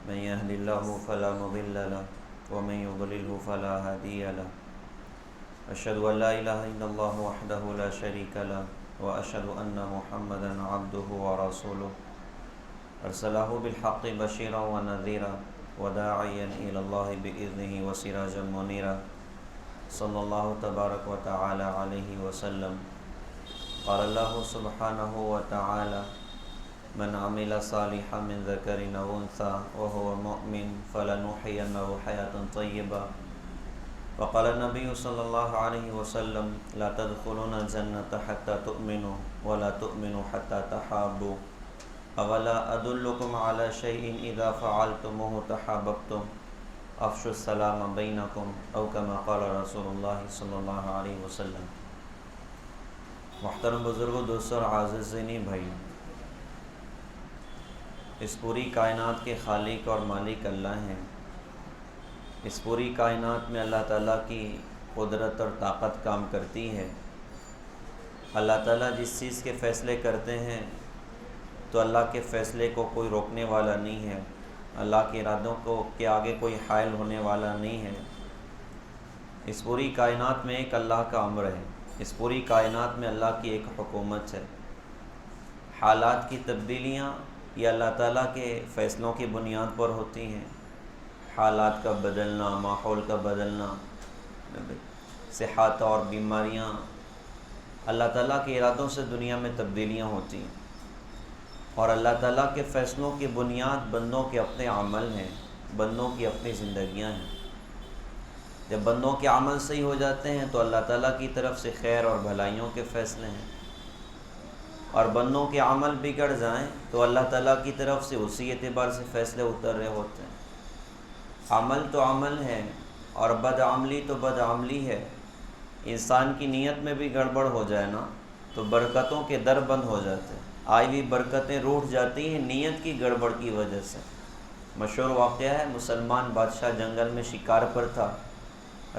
من يهد الله فلا مضل له ومن يضلله فلا هادي له أشهد أن لا إله إلا الله وحده لا شريك له وأشهد أن محمدا عبده ورسوله أرسله بالحق بشيرا ونذيرا وداعيا إلى الله بإذنه وسراجا منيرا صلى الله تبارك وتعالى عليه وسلم. قال الله سبحانه وتعالى من عمل صالحا من ذكر أو أنثى وهو مؤمن فلنحيينه حياة طيبة. وقال النبي صلى الله عليه وسلم لا تدخلون الجنة حتى تؤمنوا ولا تؤمنوا حتى تحابوا اولا ادلکم علی شیء اذا فعلتموه تحاببتم افشوا السلام بینکم او کما قال رسول اللہ صلی اللہ علیہ وسلم. محترم بزرگوں، دوستوں اور عزیزینی بھائی، اس پوری کائنات کے خالق اور مالک اللہ ہیں. اس پوری کائنات میں اللہ تعالیٰ کی قدرت اور طاقت کام کرتی ہے. اللہ تعالیٰ جس چیز کے فیصلے کرتے ہیں تو اللہ کے فیصلے کو کوئی روکنے والا نہیں ہے. اللہ کے ارادوں کو کے آگے کوئی حائل ہونے والا نہیں ہے. اس پوری کائنات میں ایک اللہ کا امر ہے. اس پوری کائنات میں اللہ کی ایک حکومت ہے. حالات کی تبدیلیاں یہ اللہ تعالیٰ کے فیصلوں کی بنیاد پر ہوتی ہیں. حالات کا بدلنا، ماحول کا بدلنا، صحت اور بیماریاں، اللہ تعالیٰ کے ارادوں سے دنیا میں تبدیلیاں ہوتی ہیں. اور اللہ تعالیٰ کے فیصلوں کی بنیاد بندوں کے اپنے عمل ہیں، بندوں کی اپنی زندگیاں ہیں. جب بندوں کے عمل صحیح ہو جاتے ہیں تو اللہ تعالیٰ کی طرف سے خیر اور بھلائیوں کے فیصلے ہیں، اور بندوں کے عمل بگڑ جائیں تو اللہ تعالیٰ کی طرف سے اسی اعتبار سے فیصلے اتر رہے ہوتے ہیں. عمل تو عمل ہے اور بدعملی تو بدعملی ہے. انسان کی نیت میں بھی گڑبڑ ہو جائے نا تو برکتوں کے در بند ہو جاتے ہیں. آئی ہوئی برکتیں روٹھ جاتی ہیں نیت کی گڑبڑ کی وجہ سے. مشہور واقعہ ہے، مسلمان بادشاہ جنگل میں شکار پر تھا،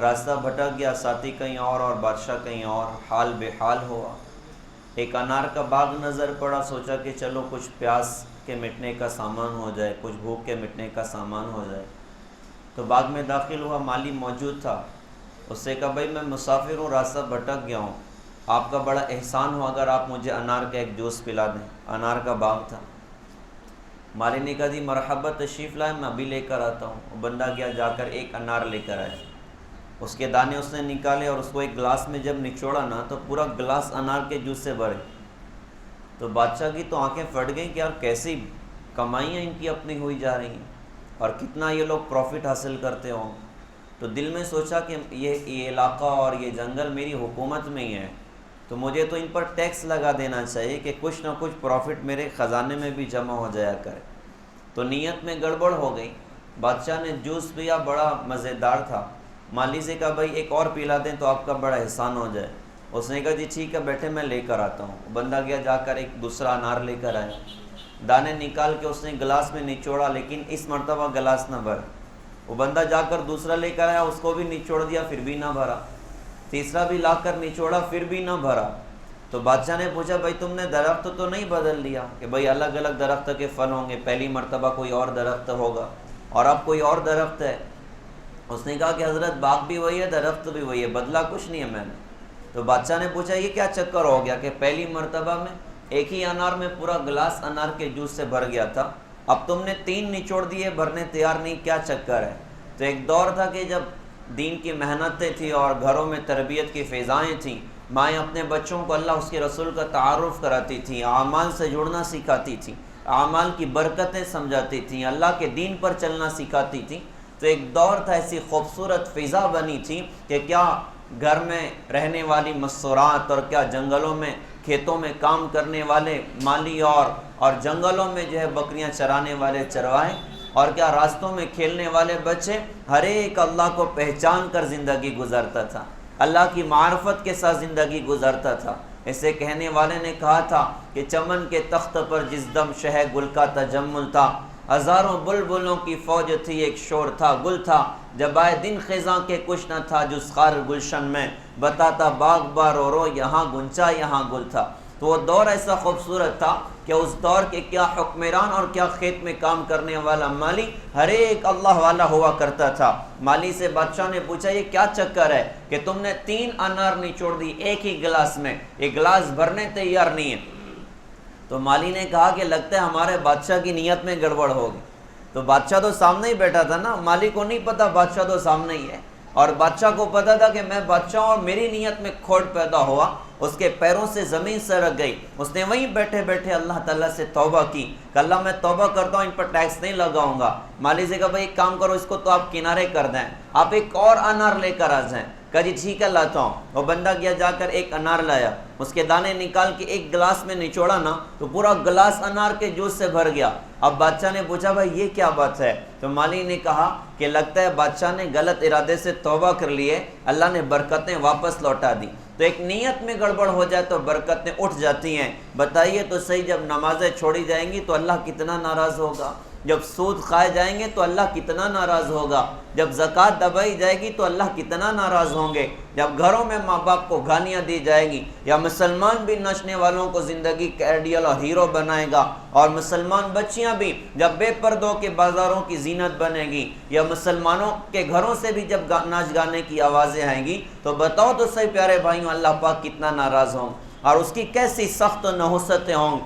راستہ بھٹک گیا، ساتھی کہیں اور بادشاہ کہیں اور، حال بے حال ہوا. ایک انار کا باغ نظر پڑا، سوچا کہ چلو کچھ پیاس کے مٹنے کا سامان ہو جائے، کچھ بھوک کے مٹنے کا سامان ہو جائے. تو باغ میں داخل ہوا، مالی موجود تھا. اس سے کہا بھائی میں مسافر ہوں، راستہ بھٹک گیا ہوں، آپ کا بڑا احسان ہو اگر آپ مجھے انار کا ایک جوس پلا دیں. انار کا باغ تھا. مالی نے کہا جی مرحبا، تشریف لائیں، میں ابھی لے کر آتا ہوں. وہ بندہ گیا، جا کر ایک انار لے کر آیا. اس کے دانے اس نے نکالے اور اس کو ایک گلاس میں جب نچوڑا نا تو پورا گلاس انار کے جوس سے بھرے. تو بادشاہ کی تو آنکھیں پھٹ گئیں کہ یار کیسی کمائیاں ان کی اپنی ہوئی جا رہی ہیں اور کتنا یہ لوگ پروفٹ حاصل کرتے ہوں. تو دل میں سوچا کہ یہ علاقہ اور یہ جنگل میری حکومت میں ہی ہے، تو مجھے تو ان پر ٹیکس لگا دینا چاہیے کہ کچھ نہ کچھ پروفٹ میرے خزانے میں بھی جمع ہو جایا کرے. تو نیت میں گڑبڑ ہو گئی. بادشاہ نے جوس پیا، بڑا مزیدار تھا. مالی سے کہا بھائی ایک اور پلا دیں تو آپ کا بڑا احسان ہو جائے. اس نے کہا جی ٹھیک ہے بیٹھے میں لے کر آتا ہوں. بندہ گیا، جا کر ایک دوسرا انار لے کر آیا. دانے نکال کے اس نے گلاس میں نچوڑا، لیکن اس مرتبہ گلاس نہ بھرا. وہ بندہ جا کر دوسرا لے کر آیا، اس کو بھی نچوڑ دیا، پھر بھی نہ بھرا. تیسرا بھی لا کر نچوڑا، پھر بھی نہ بھرا. تو بادشاہ نے پوچھا بھائی تم نے درخت تو نہیں بدل دیا کہ بھائی الگ الگ درخت کے پھل ہوں گے، پہلی مرتبہ کوئی اور درخت ہوگا اور اب کوئی اور درخت ہے. اس نے کہا کہ حضرت باغ بھی وہی ہے، درخت بھی وہی ہے، بدلا کچھ نہیں ہے میں نے. تو بادشاہ نے پوچھا یہ کیا چکر ہو گیا کہ پہلی مرتبہ میں ایک ہی انار میں پورا گلاس انار کے جوس سے بھر گیا تھا، اب تم نے 3 نچوڑ دیے، بھرنے تیار نہیں، کیا چکر ہے؟ تو ایک دور تھا کہ جب دین کی محنتیں تھیں اور گھروں میں تربیت کی فضائیں تھیں، مائیں اپنے بچوں کو اللہ اس کے رسول کا تعارف کراتی تھیں، اعمال سے جڑنا سکھاتی تھیں، اعمال کی برکتیں سمجھاتی تھیں، اللہ کے دین پر چلنا سکھاتی تھیں. تو ایک دور تھا، ایسی خوبصورت فضا بنی تھی کہ کیا گھر میں رہنے والی مستورات اور کیا جنگلوں میں کھیتوں میں کام کرنے والے مالی اور جنگلوں میں جو ہے بکریاں چرانے والے چرواہے اور کیا راستوں میں کھیلنے والے بچے، ہر ایک اللہ کو پہچان کر زندگی گزارتا تھا، اللہ کی معرفت کے ساتھ زندگی گزارتا تھا. اسے کہنے والے نے کہا تھا کہ چمن کے تخت پر جس دم شہ گل کا تجمل تھا، ہزاروں بلبلوں کی فوج تھی، ایک شور تھا، گل تھا، جب آئے دن خزاں کے کچھ نہ تھا، جس خار گلشن میں بتاتا باغ بار رو رو، یہاں گنچا یہاں گل تھا. تو وہ دور ایسا خوبصورت تھا کہ اس دور کے کیا حکمران اور کیا کھیت میں کام کرنے والا مالی ہر ایک اللہ والا ہوا کرتا تھا۔ مالی سے بادشاہ نے پوچھا یہ کیا چکر ہے کہ تم نے 3 انار نچوڑ دی ایک ہی گلاس میں، ایک گلاس بھرنے تیار نہیں ہے۔ تو مالی نے کہا کہ لگتا ہے ہمارے بادشاہ کی نیت میں گڑبڑ ہوگی۔ تو بادشاہ تو سامنے ہی بیٹھا تھا نا، مالی کو نہیں پتا بادشاہ تو سامنے ہی ہے، اور بادشاہ کو پتا تھا کہ میں بادشاہ اور میری نیت میں کھوٹ پیدا ہوا۔ اس کے پیروں سے زمین سرک گئی، اس نے وہیں بیٹھے بیٹھے اللہ تعالیٰ سے توبہ کی کہ اللہ میں توبہ کرتا ہوں، ان پر ٹیکس نہیں لگاؤں گا۔ مالی سے کہا بھائی ایک کام کرو، اس کو تو آپ کنارے کر دیں، آپ ایک اور انار لے کر آ جائیں۔ کہا جی ٹھیک ہے لاتا ہوں۔ وہ بندہ گیا جا کر ایک انار لایا، اس کے دانے نکال کے ایک گلاس میں نچوڑا نا تو پورا گلاس انار کے جوس سے بھر گیا۔ اب بادشاہ نے پوچھا بھائی یہ کیا بات ہے؟ تو مالی نے کہا کہ لگتا ہے بادشاہ نے غلط ارادے سے توبہ کر لیے، اللہ نے برکتیں واپس لوٹا دی۔ تو ایک نیت میں گڑبڑ ہو جائے تو برکتیں اٹھ جاتی ہیں۔ بتائیے تو صحیح، جب نمازیں چھوڑی جائیں گی تو اللہ کتنا ناراض ہوگا، جب سود کھائے جائیں گے تو اللہ کتنا ناراض ہوگا، جب زکوٰۃ دبائی جائے گی تو اللہ کتنا ناراض ہوں گے، جب گھروں میں ماں باپ کو گالیاں دی جائیں گی، یا مسلمان بھی نچنے والوں کو زندگی کا آئیڈیل اور ہیرو بنائے گا، اور مسلمان بچیاں بھی جب بے پردوں کے بازاروں کی زینت بنے گی، یا مسلمانوں کے گھروں سے بھی جب ناچ گانے کی آوازیں آئیں گی، تو بتاؤ تو صحیح پیارے بھائیوں اللہ پاک کتنا ناراض ہوں اور اس کی کیسی سخت نحوستیں ہوں۔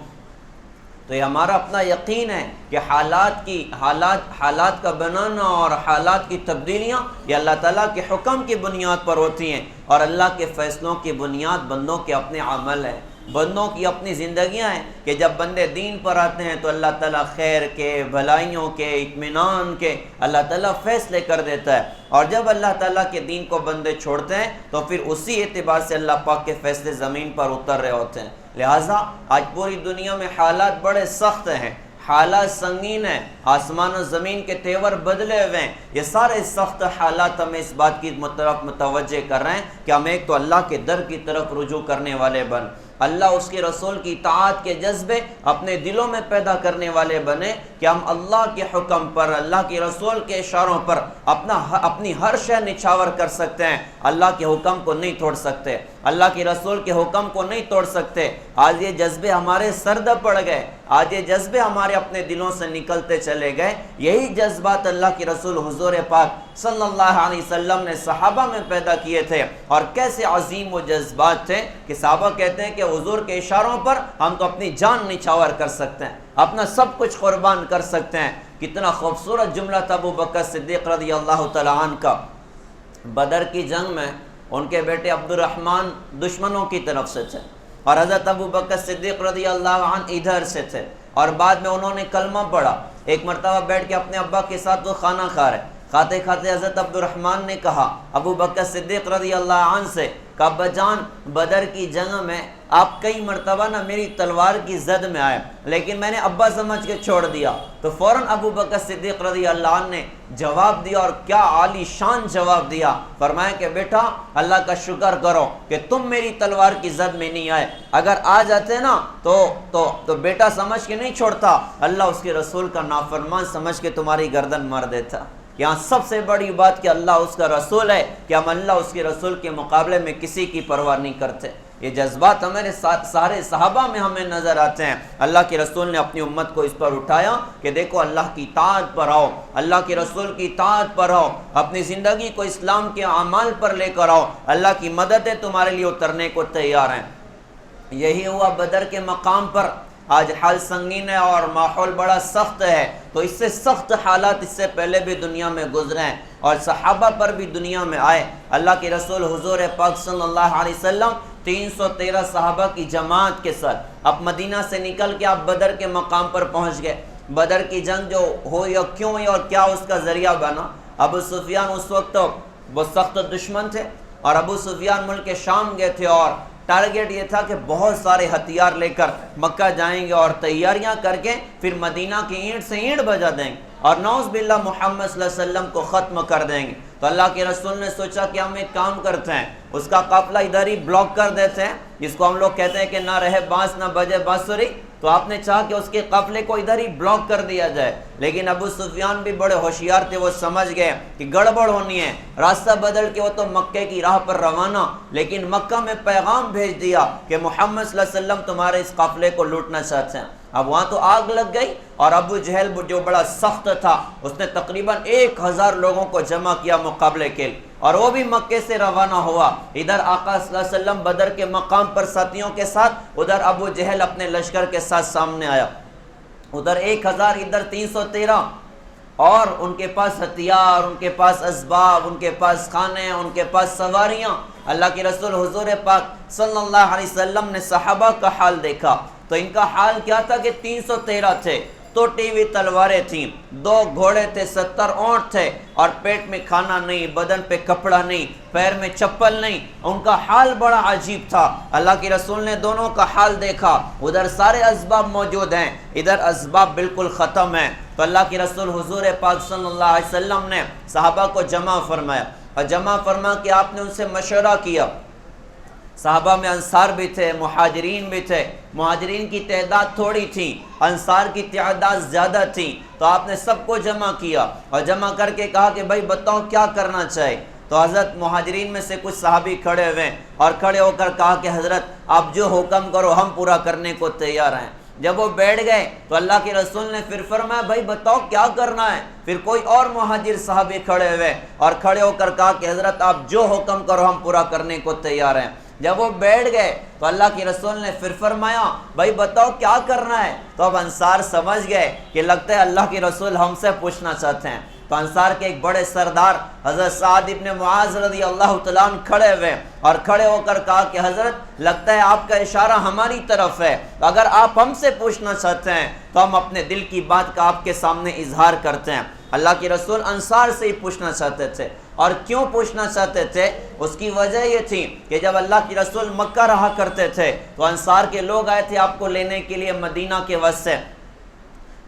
تو یہ ہمارا اپنا یقین ہے کہ حالات کا بنانا اور حالات کی تبدیلیاں یہ اللہ تعالیٰ کے حکم کی بنیاد پر ہوتی ہیں، اور اللہ کے فیصلوں کی بنیاد بندوں کے اپنے عمل ہے، بندوں کی اپنی زندگیاں ہیں، کہ جب بندے دین پر آتے ہیں تو اللہ تعالیٰ خیر کے، بھلائیوں کے، اطمینان کے اللہ تعالیٰ فیصلے کر دیتا ہے، اور جب اللہ تعالیٰ کے دین کو بندے چھوڑتے ہیں تو پھر اسی اعتبار سے اللہ پاک کے فیصلے زمین پر اتر رہے ہوتے ہیں۔ لہٰذا آج پوری دنیا میں حالات بڑے سخت ہیں، حالات سنگین ہیں، آسمان و زمین کے تیور بدلے ہوئے ہیں۔ یہ سارے سخت حالات ہمیں اس بات کی طرف متوجہ کر رہے ہیں کہ ہم ایک تو اللہ کے در کی طرف رجوع کرنے والے بن، اللہ اس کے رسول کی اطاعت کے جذبے اپنے دلوں میں پیدا کرنے والے بنے کہ ہم اللہ کے حکم پر، اللہ کے رسول کے اشاروں پر اپنی ہر شے نچھاور کر سکتے ہیں، اللہ کے حکم کو نہیں توڑ سکتے، اللہ کے رسول کے حکم کو نہیں توڑ سکتے۔ آج یہ جذبے ہمارے سرد پڑ گئے، آج یہ جذبے ہمارے اپنے دلوں سے نکلتے چلے گئے۔ یہی جذبات اللہ کے رسول حضور پاک صلی اللہ علیہ وسلم نے صحابہ میں پیدا کیے تھے، اور کیسے عظیم وہ جذبات تھے کہ صحابہ کہتے ہیں کہ حضور کے اشاروں پر ہم تو اپنی جان نچھاور کر سکتے ہیں، اپنا سب کچھ قربان کر سکتے ہیں۔ کتنا خوبصورت جملہ تھا ابو بکر صدیق رضی اللہ تعالیٰ عنہ کا۔ بدر کی جنگ میں ان کے بیٹے عبد الرحمن دشمنوں کی طرف سے تھے، اور حضرت ابو بکر صدیق رضی اللہ عنہ ادھر سے تھے، اور بعد میں انہوں نے کلمہ پڑھا۔ ایک مرتبہ بیٹھ کے اپنے ابا کے ساتھ وہ کھانا کھا رہے، کھاتے کھاتے حضرت عبد الرحمن نے کہا ابو بکر صدیق رضی اللہ عنہ سے کہ ابا جان بدر کی جنگ میں آپ کئی مرتبہ نا میری تلوار کی زد میں آئے، لیکن میں نے ابا سمجھ کے چھوڑ دیا۔ تو فوراً ابو بکر صدیق رضی اللہ عنہ نے جواب دیا، اور کیا عالی شان جواب دیا، فرمایا کہ بیٹا اللہ کا شکر کرو کہ تم میری تلوار کی زد میں نہیں آئے، اگر آ جاتے نا تو بیٹا سمجھ کے نہیں چھوڑتا، اللہ اس کے رسول کا نافرمان سمجھ کے تمہاری گردن مار دیتا۔ یہاں سب سے بڑی بات کہ اللہ اس کا رسول ہے، کہ ہم اللہ اس کے رسول کے مقابلے میں کسی کی پرواہ نہیں کرتے۔ یہ جذبات ہمارے سارے صحابہ میں ہمیں نظر آتے ہیں۔ اللہ کے رسول نے اپنی امت کو اس پر اٹھایا کہ دیکھو اللہ کی اطاعت پر آؤ، اللہ کے رسول کی اطاعت پر آؤ، اپنی زندگی کو اسلام کے اعمال پر لے کر آؤ، اللہ کی مددیں تمہارے لیے اترنے کو تیار ہیں۔ یہی ہوا بدر کے مقام پر۔ آج حال سنگین ہے اور ماحول بڑا سخت ہے، تو اس سے سخت حالات اس سے پہلے بھی دنیا میں گزرے ہیں، اور صحابہ پر بھی دنیا میں آئے۔ اللہ کے رسول حضور پاک صلی اللہ علیہ وسلم 313 صحابہ کی جماعت کے ساتھ اب مدینہ سے نکل کے آپ بدر کے مقام پر پہنچ گئے۔ بدر کی جنگ جو ہوئی اور کیوں ہوئی اور کیا اس کا ذریعہ بنا؟ ابو سفیان اس وقت وہ سخت دشمن تھے، اور ابو سفیان ملک شام گئے تھے، اور ٹارگیٹ یہ تھا کہ بہت سارے ہتھیار لے کر مکہ جائیں گے اور تیاریاں کر کے پھر مدینہ کی اینٹ سے اینٹ بجا دیں گے، اور نعوذ باللہ محمد صلی اللہ علیہ وسلم کو ختم کر دیں گے۔ تو اللہ کے رسول نے سوچا کہ ہم ایک کام کرتے ہیں، اس کا قافلہ ادھر ہی بلاک کر دیتے ہیں، جس کو ہم لوگ کہتے ہیں کہ نہ رہے بانس نہ بجے بانسری۔ تو آپ نے چاہا کہ اس کے قافلے کو ادھر ہی بلاک کر دیا جائے، لیکن ابو سفیان بھی بڑے ہوشیار تھے، وہ سمجھ گئے کہ گڑبڑ ہونی ہے، راستہ بدل کے وہ تو مکے کی راہ پر روانہ، لیکن مکہ میں پیغام بھیج دیا کہ محمد صلی اللہ علیہ وسلم تمہارے اس قافلے کو لوٹنا چاہتے ہیں۔ اب وہاں تو آگ لگ گئی، اور ابو جہل جو بڑا سخت تھا اس نے تقریباً 1000 لوگوں کو جمع کیا مقابلے کے لیے، اور وہ بھی مکے سے روانہ ہوا۔ ادھر آقا صلی اللہ علیہ وسلم بدر کے مقام پر ساتھیوں کے ساتھ، ادھر ابو جہل اپنے لشکر کے ساتھ سامنے آیا، ادھر 1000 ادھر 313، اور ان کے پاس ہتھیار، ان کے پاس اسباب، ان کے پاس کھانے، ان کے پاس سواریاں۔ اللہ کے رسول حضور پاک صلی اللہ علیہ وسلم نے صحابہ کا حال دیکھا تو ان کا حال کیا تھا کہ 313 تھے، ٹوٹی ہوئی تلواریں تھیں، 2 گھوڑے تھے، 70 اونٹ تھے، اور پیٹ میں کھانا نہیں، بدن پہ کپڑا نہیں، پیر میں چپل نہیں، ان کا حال بڑا عجیب تھا۔ اللہ کے رسول نے دونوں کا حال دیکھا، ادھر سارے اسباب موجود ہیں، ادھر اسباب بالکل ختم ہیں، تو اللہ کے رسول حضور پاک صلی اللہ علیہ وسلم نے صحابہ کو جمع فرمایا، اور جمع فرما کے آپ نے ان سے مشورہ کیا۔ صحابہ میں انصار بھی تھے، مہاجرین بھی تھے، مہاجرین کی تعداد تھوڑی تھی، انصار کی تعداد زیادہ تھی، تو آپ نے سب کو جمع کیا اور جمع کر کے کہا کہ بھائی بتاؤ کیا کرنا چاہے۔ تو حضرت مہاجرین میں سے کچھ صحابی کھڑے ہوئے اور کھڑے ہو کر کہا کہ حضرت آپ جو حکم کرو ہم پورا کرنے کو تیار ہیں۔ جب وہ بیٹھ گئے تو اللہ کے رسول نے پھر فرمایا بھائی بتاؤ کیا کرنا ہے۔ پھر کوئی اور مہاجر صحابی کھڑے ہوئے اور کھڑے ہو کر کہا کہ حضرت آپ جو حکم کرو ہم پورا کرنے کو تیار ہیں۔ جب وہ بیٹھ گئے تو اللہ کے رسول نے پھر فرمایا بھائی بتاؤ کیا کرنا ہے۔ تو اب انصار سمجھ گئے کہ لگتا ہے اللہ کے رسول ہم سے پوچھنا چاہتے ہیں۔ تو انصار کے ایک بڑے سردار حضرت سعد ابن معاذ رضی اللہ تعالیٰ عنہ کھڑے ہوئے اور کھڑے ہو کر کہا کہ حضرت لگتا ہے آپ کا اشارہ ہماری طرف ہے، اگر آپ ہم سے پوچھنا چاہتے ہیں تو ہم اپنے دل کی بات کا آپ کے سامنے اظہار کرتے ہیں۔ اللہ کے رسول انصار سے ہی پوچھنا چاہتے تھے، اور کیوں پوچھنا چاہتے تھے اس کی وجہ یہ تھی کہ جب اللہ کے رسول مکہ رہا کرتے تھے تو انصار کے لوگ آئے تھے آپ کو لینے کے لیے مدینہ کے واسطے،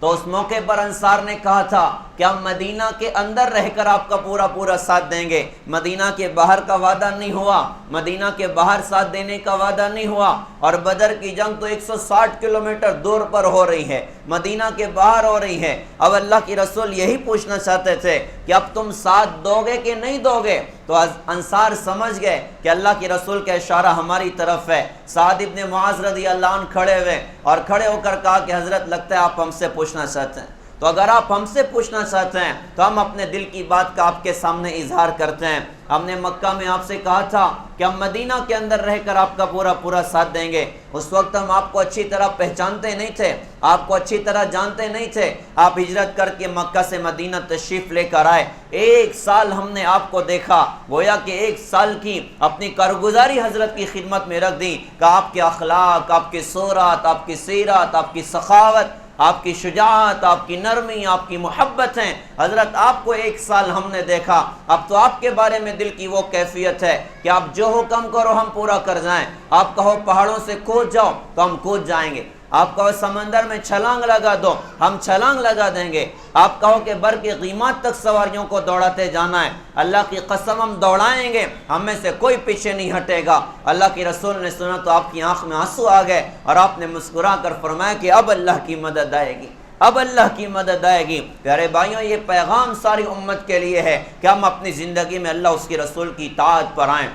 تو اس موقع پر انصار نے کہا تھا کہ ہم مدینہ کے اندر رہ کر آپ کا پورا ساتھ دیں گے، مدینہ کے باہر کا وعدہ نہیں ہوا، مدینہ کے باہر ساتھ دینے کا وعدہ نہیں ہوا۔ اور بدر کی جنگ تو 160 کلومیٹر دور پر ہو رہی ہے، مدینہ کے باہر ہو رہی ہے۔ اب اللہ کے رسول یہی پوچھنا چاہتے تھے کہ اب تم ساتھ دو گے کہ نہیں دو گے۔ تو انصار سمجھ گئے کہ اللہ کے رسول کا اشارہ ہماری طرف ہے۔ سعد ابن معاذ رضی اللہ عنہ کھڑے ہوئے اور کھڑے ہو کر کہا کہ حضرت لگتا ہے آپ ہم سے پوچھنا چاہتے ہیں، تو اگر آپ ہم سے پوچھنا چاہتے ہیں تو ہم اپنے دل کی بات کا آپ کے سامنے اظہار کرتے ہیں۔ ہم نے مکہ میں آپ سے کہا تھا کہ ہم مدینہ کے اندر رہ کر آپ کا پورا ساتھ دیں گے۔ اس وقت ہم آپ کو اچھی طرح پہچانتے نہیں تھے، آپ کو اچھی طرح جانتے نہیں تھے، آپ ہجرت کر کے مکہ سے مدینہ تشریف لے کر آئے، 1 سال ہم نے آپ کو دیکھا، گویا کہ 1 سال کی اپنی کارگزاری حضرت کی خدمت میں رکھ دی کہ آپ کے اخلاق، آپ کی صورت، آپ کی سیرت، آپ کی سخاوت، آپ کی شجاعت، آپ کی نرمی، آپ کی محبت ہیں حضرت، آپ کو 1 سال ہم نے دیکھا۔ اب تو آپ کے بارے میں دل کی وہ کیفیت ہے کہ آپ جو حکم کرو ہم پورا کر جائیں، آپ کہو پہاڑوں سے کود جاؤ تو ہم کود جائیں گے، آپ کہو سمندر میں چھلانگ لگا دو ہم چھلانگ لگا دیں گے، آپ کہو کہ بر کے غیمات تک سواریوں کو دوڑاتے جانا ہے، اللہ کی قسم ہم دوڑائیں گے، ہم میں سے کوئی پیچھے نہیں ہٹے گا۔ اللہ کی رسول نے سنا تو آپ کی آنکھ میں آنسو آ گئے اور آپ نے مسکرا کر فرمایا کہ اب اللہ کی مدد آئے گی، اب اللہ کی مدد آئے گی۔ پیارے بھائیوں، یہ پیغام ساری امت کے لیے ہے کہ ہم اپنی زندگی میں اللہ اس کے رسول کی اطاعت پر آئیں،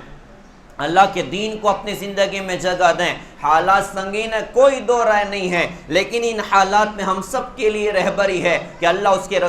اللہ کے دین کو اپنی زندگی میں جگہ دیں۔ حالات سنگین ہے، کوئی دو رائے نہیں ہے، لیکن ان حالات میں ہم سب کے لیے رہبری ہے کہ اللہ اس کے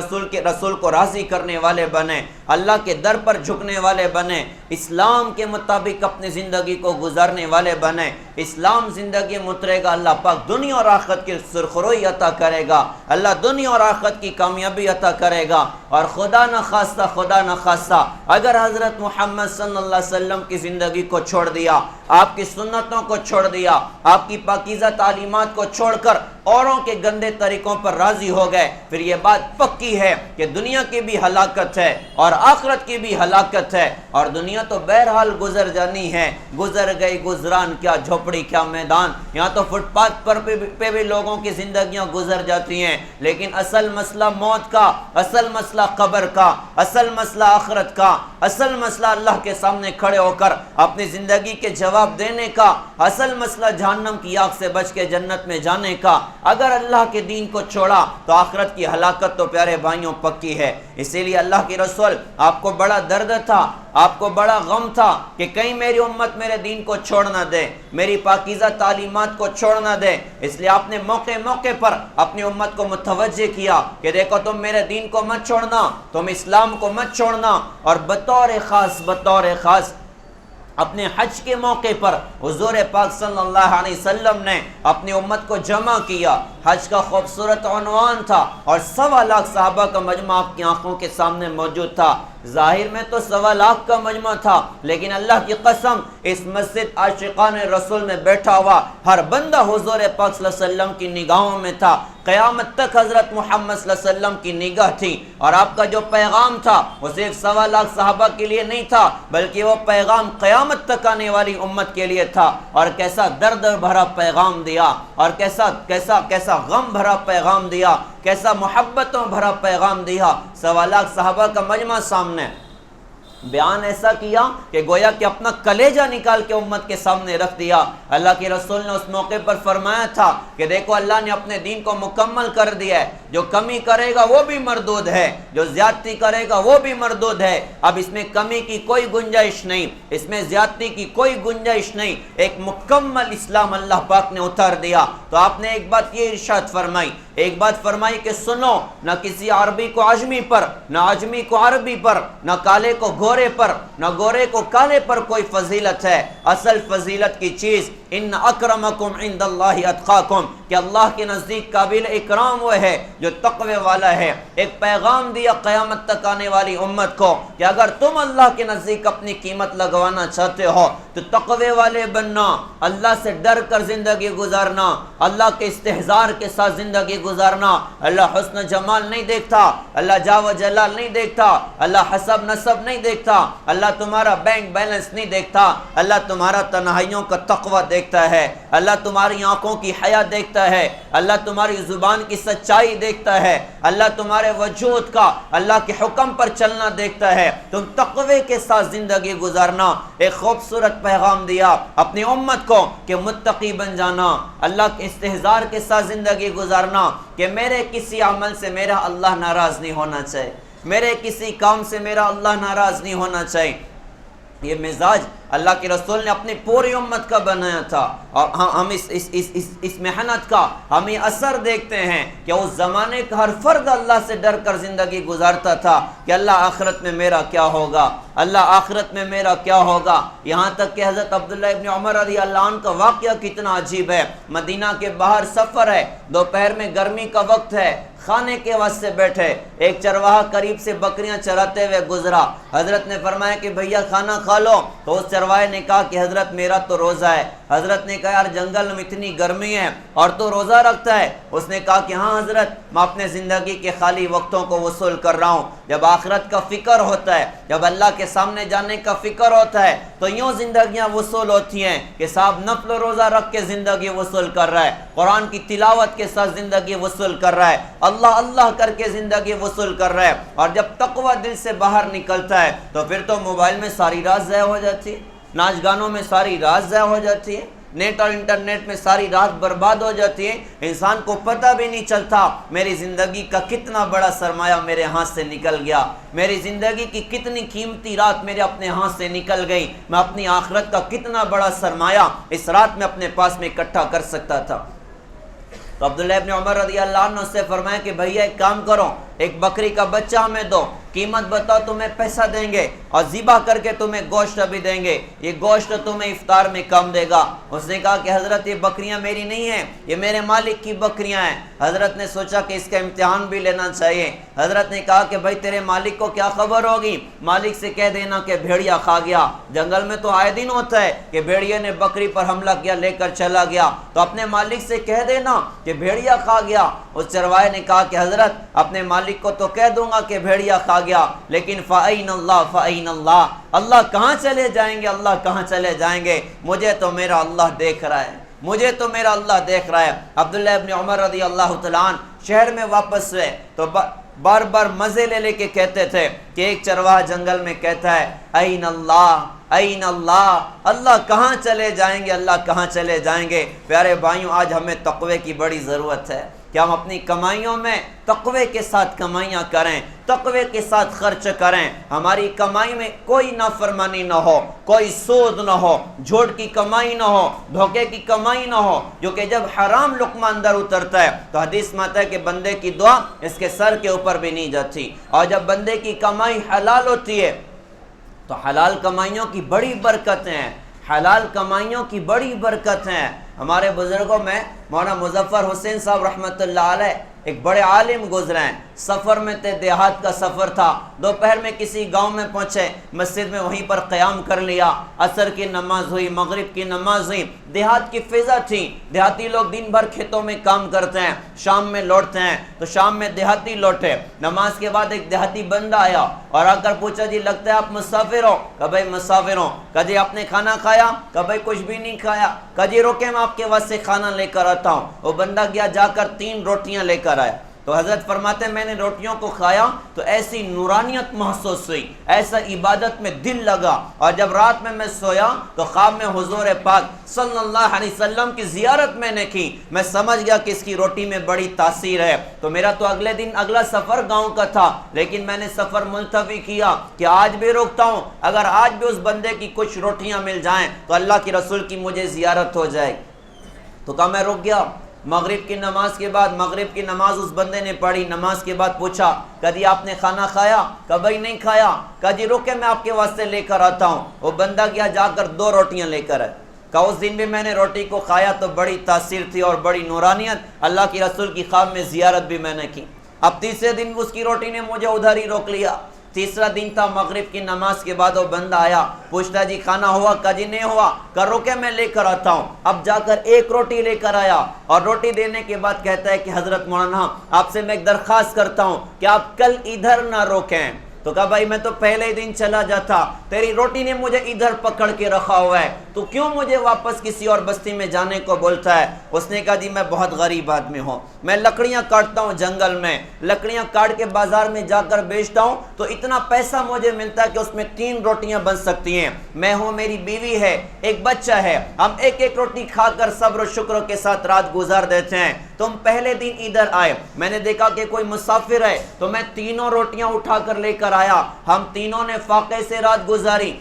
رسول کو راضی کرنے والے بنیں، اللہ کے در پر جھکنے والے بنیں، اسلام کے مطابق اپنی زندگی کو گزارنے والے بنیں۔ اسلام زندگی میں اترے گا، اللہ پاک دنیا اور آخرت کی سرخروئی عطا کرے گا، اللہ دنیا اور آخرت کی کامیابی عطا کرے گا۔ اور خدا نہ خواستہ اگر حضرت محمد صلی اللہ علیہ وسلم کی زندگی کو چھوڑ دیا، آپ کی سنتوں کو چھوڑ دیا، آپ کی پاکیزہ تعلیمات کو چھوڑ کر اوروں کے گندے طریقوں پر راضی ہو گئے، پھر یہ بات پکی ہے کہ دنیا کی بھی ہلاکت ہے اور آخرت کی بھی ہلاکت ہے۔ اور دنیا تو بہرحال گزر جانی ہے، گزر گئی گزران کیا جھوپڑی کیا میدان، یہاں تو فٹ پاتھ پر پہ بھی لوگوں کی زندگیاں گزر جاتی ہیں، لیکن اصل مسئلہ موت کا، اصل مسئلہ قبر کا، اصل مسئلہ آخرت کا، اصل مسئلہ اللہ کے سامنے کھڑے ہو کر اپنی زندگی کے جواب دینے کا، اصل مسئلہ جہنم کی آگ سے بچ کے جنت میں جانے کا، اگر اللہ کے دین کو چھوڑا تو آخرت کی ہلاکت تو پیارے بھائیوں پکی ہے۔ اسی لیے اللہ کے رسول آپ کو بڑا درد تھا، آپ کو بڑا غم تھا کہ کہیں میری امت میرے دین کو چھوڑ نہ دے، میری پاکیزہ تعلیمات کو چھوڑ نہ دے۔ اس لیے آپ نے موقع موقع پر اپنی امت کو متوجہ کیا کہ دیکھو تم میرے دین کو مت چھوڑنا، تم اسلام کو مت چھوڑنا۔ اور بطور خاص اپنے حج کے موقع پر حضور پاک صلی اللہ علیہ وسلم نے اپنی امت کو جمع کیا۔ حج کا خوبصورت عنوان تھا اور 1.25 لاکھ صحابہ کا مجمع آپ کی آنکھوں کے سامنے موجود تھا۔ ظاہر میں تو 1.25 لاکھ کا مجمع تھا، لیکن اللہ کی قسم اس مسجد عاشقان رسول میں بیٹھا ہوا ہر بندہ حضور پاک صلی اللہ علیہ وسلم کی نگاہوں میں تھا۔ قیامت تک حضرت محمد صلی اللہ علیہ وسلم کی نگاہ تھی، اور آپ کا جو پیغام تھا وہ صرف 1.25 لاکھ صحابہ کے لیے نہیں تھا، بلکہ وہ پیغام قیامت تک آنے والی امت کے لیے تھا۔ اور کیسا درد بھرا پیغام دیا، اور کیسا غم بھرا پیغام دیا، کیسا محبتوں بھرا پیغام دیا۔ 1.25 لاکھ صحابہ کا مجمع سامنے بیان ایسا کیا کہ گویا کہ اپنا کلیجہ نکال کے امت کے سامنے رکھ دیا۔ اللہ کے رسول نے اس موقع پر فرمایا تھا کہ دیکھو اللہ نے اپنے دین کو مکمل کر دیا ہے، جو کمی کرے گا وہ بھی مردود ہے، جو زیادتی کرے گا وہ بھی مردود ہے۔ اب اس میں کمی کی کوئی گنجائش نہیں، اس میں زیادتی کی کوئی گنجائش نہیں، ایک مکمل اسلام اللہ پاک نے اتار دیا۔ تو آپ نے ایک بات یہ ارشاد فرمائی کہ سنو، نہ کسی عربی کو عجمی پر، نہ عجمی کو عربی پر، نہ کالے کو گورے پر، نہ گورے کو کالے پر کوئی فضیلت ہے۔ اصل فضیلت کی چیز ان اکرمکم عند اللہ اتقاکم، کہ اللہ کے نزدیک قابل اکرام وہ ہے جو تقوی والا ہے۔ ایک پیغام دیا قیامت تک آنے والی امت کو کہ اگر تم اللہ کے نزدیک اپنی قیمت لگوانا چاہتے ہو تو تقوی والے بننا، اللہ سے ڈر کر زندگی گزارنا، اللہ کے استحضار کے ساتھ زندگی گزارنا۔ اللہ حسن جمال نہیں دیکھتا، اللہ جاو جلال نہیں دیکھتا، اللہ حسب نسب نہیں دیکھتا، اللہ تمہارا بینک بیلنس نہیں دیکھتا، اللہ تمہارا تنہائیوں کا تقوی دیکھتا ہے، اللہ تمہاری آنکھوں کی حیا دیکھتا ہے، اللہ تمہاری زبان کی سچائی دیکھتا ہے، اللہ تمہارے وجود کا اللہ کے حکم پر چلنا دیکھتا ہے۔ تم تقوی کے ساتھ زندگی گزارنا۔ ایک خوبصورت پیغام دیا اپنی امت کو کہ متقی بن جانا، اللہ کے استحضار کے ساتھ زندگی گزارنا، کہ میرے کسی عمل سے میرا اللہ ناراض نہیں ہونا چاہیے، میرے کسی کام سے میرا اللہ ناراض نہیں ہونا چاہیے۔ یہ مزاج اللہ کے رسول نے اپنی پوری امت کا بنایا تھا، اور ہم اس محنت کا ہم یہ اثر دیکھتے ہیں کہ اس زمانے کا ہر فرد اللہ سے ڈر کر زندگی گزارتا تھا کہ اللہ آخرت میں میرا کیا ہوگا، اللہ آخرت میں میرا کیا ہوگا۔ یہاں تک کہ حضرت عبداللہ ابن عمر رضی اللہ عنہ کا واقعہ کتنا عجیب ہے۔ مدینہ کے باہر سفر ہے، دوپہر میں گرمی کا وقت ہے، کھانے کے واسطے بیٹھے، ایک چرواہا قریب سے بکریاں چراتے ہوئے گزرا۔ حضرت نے فرمایا کہ بھیا کھانا کھا لو، تو اس چرواہے نے کہا کہ حضرت میرا تو روزہ ہے۔ حضرت نے کہا یار جنگل میں اتنی گرمی ہے اور تو روزہ رکھتا ہے؟ اس نے کہا کہ ہاں حضرت، میں اپنے زندگی کے خالی وقتوں کو وصول کر رہا ہوں۔ جب آخرت کا فکر ہوتا ہے، جب اللہ کے سامنے جانے کا فکر ہوتا ہے، تو یوں زندگیاں وصول ہوتی ہیں کہ صاحب نفل و روزہ رکھ کے زندگی وصول کر رہا ہے، قرآن کی تلاوت کے ساتھ زندگی وصول کر رہا ہے، اللہ اللہ کر کے زندگی وصول کر رہا ہے۔ اور جب تقوی دل سے باہر نکلتا ہے تو پھر تو موبائل میں ساری رات ضائع ہو جاتی ہے، ناچ گانوں میں ساری رات ضائع ہو جاتی ہے، نیٹ اور انٹرنیٹ میں ساری رات برباد ہو جاتی ہے۔ انسان کو پتہ بھی نہیں چلتا میری زندگی کا کتنا بڑا سرمایہ میرے ہاتھ سے نکل گیا، میری زندگی کی کتنی قیمتی رات میرے اپنے ہاتھ سے نکل گئی، میں اپنی آخرت کا کتنا بڑا سرمایہ اس رات میں اپنے پاس میں اکٹھا کر سکتا تھا۔ تو عبداللہ ابن عمر رضی اللہ عنہ سے فرمایا کہ بھیا ایک کام کرو، ایک بکری کا بچہ ہمیں دو، قیمت بتاؤ، تمہیں پیسہ دیں گے اور ذبح کر کے تمہیں گوشت بھی دیں گے، یہ گوشت تمہیں افطار میں کم دے گا۔ اس نے کہا کہ حضرت یہ بکریاں میری نہیں ہیں، یہ میرے مالک کی بکریاں ہیں۔ حضرت نے سوچا کہ اس کا امتحان بھی لینا چاہیے۔ حضرت نے کہا کہ بھائی تیرے مالک کو کیا خبر ہوگی؟ مالک سے کہہ دینا کہ بھیڑیا کھا گیا۔ جنگل میں تو آئے دن ہوتا ہے کہ بھیڑیے نے بکری پر حملہ کیا، لے کر چلا گیا، تو اپنے مالک سے کہہ دینا کہ بھیڑیا کھا گیا۔ اس چرواہے نے کہا کہ حضرت اپنے مالک کو تو کہہ دوں گا کہ بھیڑیا کھا گیا، لیکن فَأَيْنَ اللَّهُ فَأَيْنَ اللَّهُ، اللہ کہاں چلے جائیں گے، اللہ کہاں چلے جائیں گے، مجھے تو میرا اللہ دیکھ رہا ہے، مجھے تو میرا اللہ دیکھ رہا ہے۔ عبداللہ ابن عمر رضی اللہ تعالیٰ عنہ شہر میں واپس ہوئے تو بار بار مزے لے لے کے کہتے تھے کہ ایک چرواہا جنگل میں کہتا ہے این اللہ این اللہ، اللہ کہاں چلے جائیں گے، اللہ کہاں چلے جائیں گے۔ پیارے بھائیوں، آج ہمیں تقوی کی بڑی ضرورت ہے کہ ہم اپنی کمائیوں میں تقوی کے ساتھ کمائیاں کریں، تقوی کے ساتھ خرچ کریں، ہماری کمائی میں کوئی نافرمانی نہ ہو، کوئی سود نہ ہو، جھوٹ کی کمائی نہ ہو، دھوکے کی کمائی نہ ہو، جو کہ جب حرام لقمہ اندر اترتا ہے تو حدیث میں آتا ہے کہ بندے کی دعا اس کے سر کے اوپر بھی نہیں جاتی، اور جب بندے کی کمائی حلال ہوتی ہے تو حلال کمائیوں کی بڑی برکتیں ہیں، حلال کمائیوں کی بڑی برکت ہیں۔ ہمارے بزرگوں میں مولانا مظفر حسین صاحب رحمۃ اللہ علیہ ایک بڑے عالم گزرے ہیں، سفر میں تھے، دیہات کا سفر تھا، دوپہر میں کسی گاؤں میں پہنچے، مسجد میں وہیں پر قیام کر لیا، عصر کی نماز ہوئی، مغرب کی نماز ہوئی، دیہات کی فضا تھی، دیہاتی لوگ دن بھر کھیتوں میں کام کرتے ہیں، شام میں لوٹتے ہیں، تو شام میں دیہاتی لوٹے، نماز کے بعد ایک دیہاتی بندہ آیا اور آ کر پوچھا جی لگتا ہے آپ مسافر ہو؟ کہا بھائی مسافر ہوں۔ کہا جی آپ نے کھانا کھایا؟ کہا بھائی کچھ بھی نہیں کھایا۔ کہا جی روکے میں آپ کے واسطے کھانا لے کر آتا ہوں۔ وہ بندہ گیا، جا کر 3 روٹیاں لے کر آیا، تو حضرت فرماتے ہیں میں نے روٹیوں کو کھایا تو ایسی نورانیت محسوس ہوئی، ایسا عبادت میں دل لگا، اور جب رات میں سویا تو خواب میں حضور پاک صلی اللہ علیہ وسلم کی زیارت میں نے کی، میں سمجھ گیا کہ اس کی روٹی میں بڑی تاثیر ہے۔ تو میرا تو اگلے دن اگلا سفر گاؤں کا تھا، لیکن میں نے سفر ملتوی کیا کہ آج بھی روکتا ہوں، اگر آج بھی اس بندے کی کچھ روٹیاں مل جائیں تو اللہ کی رسول کی مجھے زیارت ہو جائے۔ تو کہا میں رک گیا۔ مغرب کی نماز کے بعد، مغرب کی نماز اس بندے نے پڑھی، نماز کے بعد پوچھا کہ جی آپ نے کھانا کھایا؟ کہا بھائی نہیں کھایا۔ کہا جی رکے میں آپ کے واسطے لے کر آتا ہوں۔ وہ بندہ گیا، جا کر 2 روٹیاں لے کر آئے۔ کہا اس دن بھی میں نے روٹی کو کھایا تو بڑی تاثیر تھی اور بڑی نورانیت، اللہ کی رسول کی خواب میں زیارت بھی میں نے کی۔ اب تیسرے دن اس کی روٹی نے مجھے ادھر ہی روک لیا۔ تیسرا دن تھا، مغرب کی نماز کے بعد وہ بندہ آیا، پوچھتا جی کھانا ہوا؟ کہا جی نہیں ہوا۔ کہا روکے میں لے کر آتا ہوں۔ اب جا کر 1 روٹی لے کر آیا، اور روٹی دینے کے بعد کہتا ہے کہ حضرت مولانا آپ سے میں ایک درخواست کرتا ہوں کہ آپ کل ادھر نہ روکیں۔ تو کہا بھائی میں تو پہلے ہی دن چلا جاتا، تیری روٹی نے مجھے ادھر پکڑ کے رکھا ہوا ہے، تو کیوں مجھے واپس کسی اور بستی میں جانے کو بولتا ہے؟ اس نے کہا جی میں بہت غریب آدمی ہوں، میں لکڑیاں کاٹتا ہوں جنگل میں، لکڑیاں کاٹ کے بازار میں جا کر بیچتا ہوں تو اتنا پیسہ مجھے ملتا ہے کہ اس میں 3 روٹیاں بن سکتی ہیں، میں ہوں، میری بیوی ہے، ایک بچہ ہے، ہم ایک ایک روٹی کھا کر صبر و شکر کے ساتھ رات گزار دیتے ہیں۔ تم پہلے دن ادھر آئے، میں نے دیکھا کہ کوئی مسافر ہے تو میں 3 روٹیاں اٹھا کر لے کر آیا، ہم تینوں نے فاقے سے رات گزاری۔